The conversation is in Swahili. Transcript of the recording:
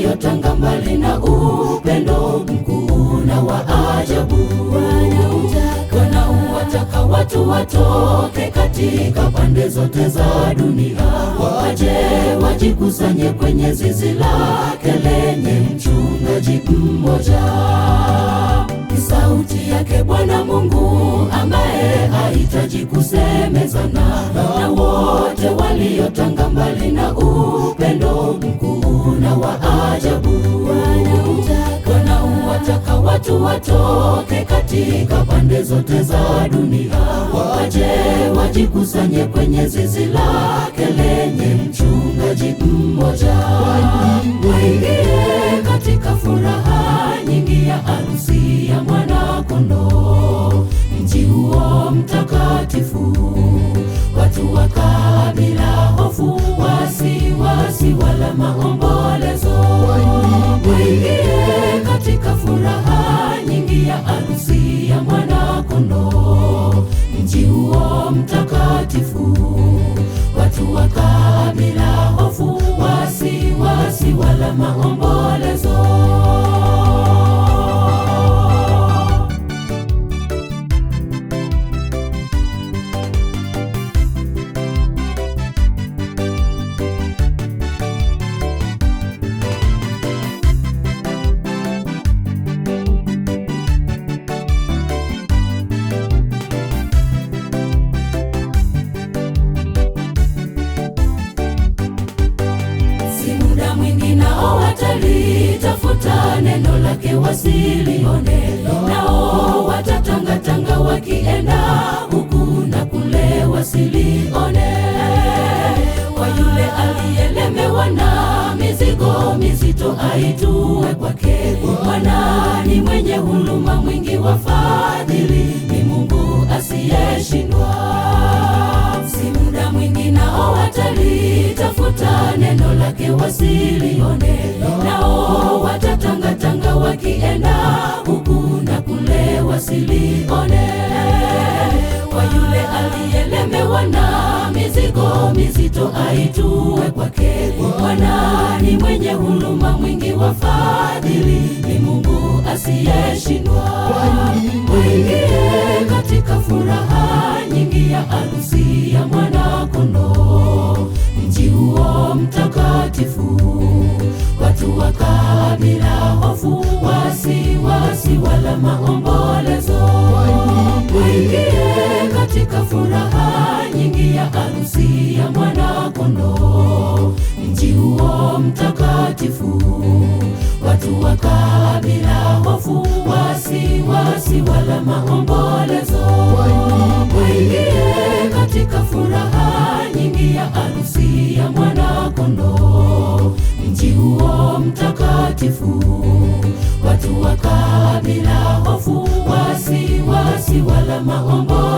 waliotanga mbali na upendo mkuu na wa ajabu. Wanawataka watu watoke katika pande zote za dunia, waje wajikusanye kwenye zizi lake lenye mchungaji mmoja. Ni sauti yake Bwana Mungu ambaye hahitaji kusemezana na wote waliotanga mbali na upendo mkuu na wa ajabu. Wanawataka watu watoke katika pande zote za dunia, waje wajikusanye kwenye zizi lake lenye mchungaji mmoja. Waingie katika furaha nyingi ya harusi ya Mwana-Kondoo, mji huo mtakatifu. Watu wakaa bila hofu, wasiwasi wala maombolezo. Waingie katika furaha nyingi ya harusi ya Mwana-Kondoo, mji huo mtakatifu. Watu wakaa bila hofu, wasiwasi wala maombolezo. Watalitafuta neno lake wasilione, nao watatangatanga wakienda huku na kule wasilione. Kwa yule aliyelemewa na mizigo mizito aitue kwake. Bwana ni mwenye huruma, mwingi wa fadhili, ni Mungu asiyeshindwa. Si muda mwingi nao watalitafuta neno lake wasilione, nao watatangatanga wakienda huku na kule wasilione. Kwa yule aliyelemewa na mizigo mizito aitue kwake. Bwana ni mwenye huruma, mwingi wa fadhili, ni Mungu asiyeshindwa. Waingie katika furaha nyingi ya harusi ya Mwana-Kondoo, mji huo mtakatifu. Watu wakaa bila hofu, wasiwasi wala maombolezo. Waingie katika furaha nyingi ya harusi ya Mwana-Kondoo, mji huo mtakatifu. Watu wakaa bila hofu, wasiwasi wala maombolezo. Waingie katika furaha nyingi ya harusi ya Mwana-Kondoo, mji huo mtakatifu. Watu wakaa bila hofu, wasiwasi wala maombolezo.